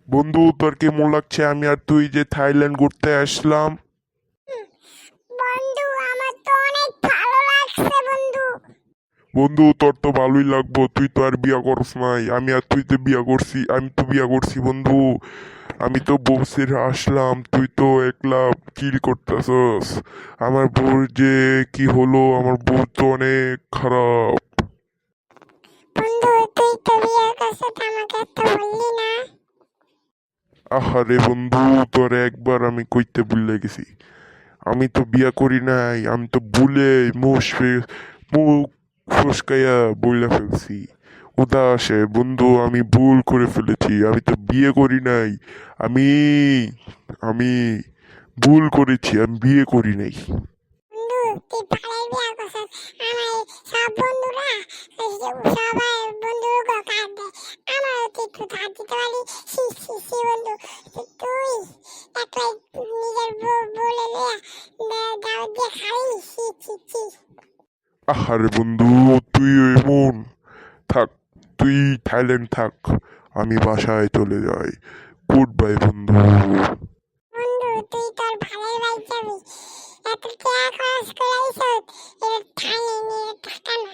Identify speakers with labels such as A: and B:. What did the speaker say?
A: বন্ধু, তোর কেমন লাগছে আমি আর তুই যে থাইল্যান্ড ঘুরতে আসলাম?
B: বন্ধু, আমার তো অনেক ভালো লাগছে বন্ধু।
A: বন্ধু, তোর তো ভালোই লাগবো, তুই তো আর বিয়া করস নাই। আমি আর তুই তো বিয়া করছি, আমি তো বিয়া করছি বন্ধু। আমি তো বউ ছেড়ে আসলাম, তুই তো একলা চিল করতেছস। আমার বউর যে কি হলো, আমার বউ তো অনেক খারাপ।
B: বন্ধু, তুই তো বিয়ের কাছে আমাকে তো বললি না।
A: আহারে বন্ধু, তোর একবার আমি কইতে ভুলে গেছি। আমি তো বিয়া করি নাই, আমি তো ভুলে মুখ ফসকাইয়া বইলা ফেলছি। উদাসে বন্ধু, আমি ভুল করে ফেলেছি, আমি তো বিয়ে করি নাই। আমি আমি ভুল করেছি, আমি বিয়ে করি নাই।
B: বন্ধু, তুই পালাই বিয়ে করছিস। আমার সব বন্ধুরা সবাই বন্ধুর কার্ড দেয়, আমারও তুই একটু ধার দিতে পারি। সি সি সি বন্ধু, তুই একলাই নিজের বলে দাওয়াত দিয়ে খাই। সি সি সি।
A: আহারে বন্ধু, তুই এমন থাক, তুই থাইল্যান্ড থাক, আমি বাসায় চলে যাই। গুড বাই বন্ধু।
B: বন্ধু, তুই তোর ভাইয়ের বাড়ি যাবি, এত টাকা খরচ করে আইসত, এটা থাইল্যান্ডের টাকা না।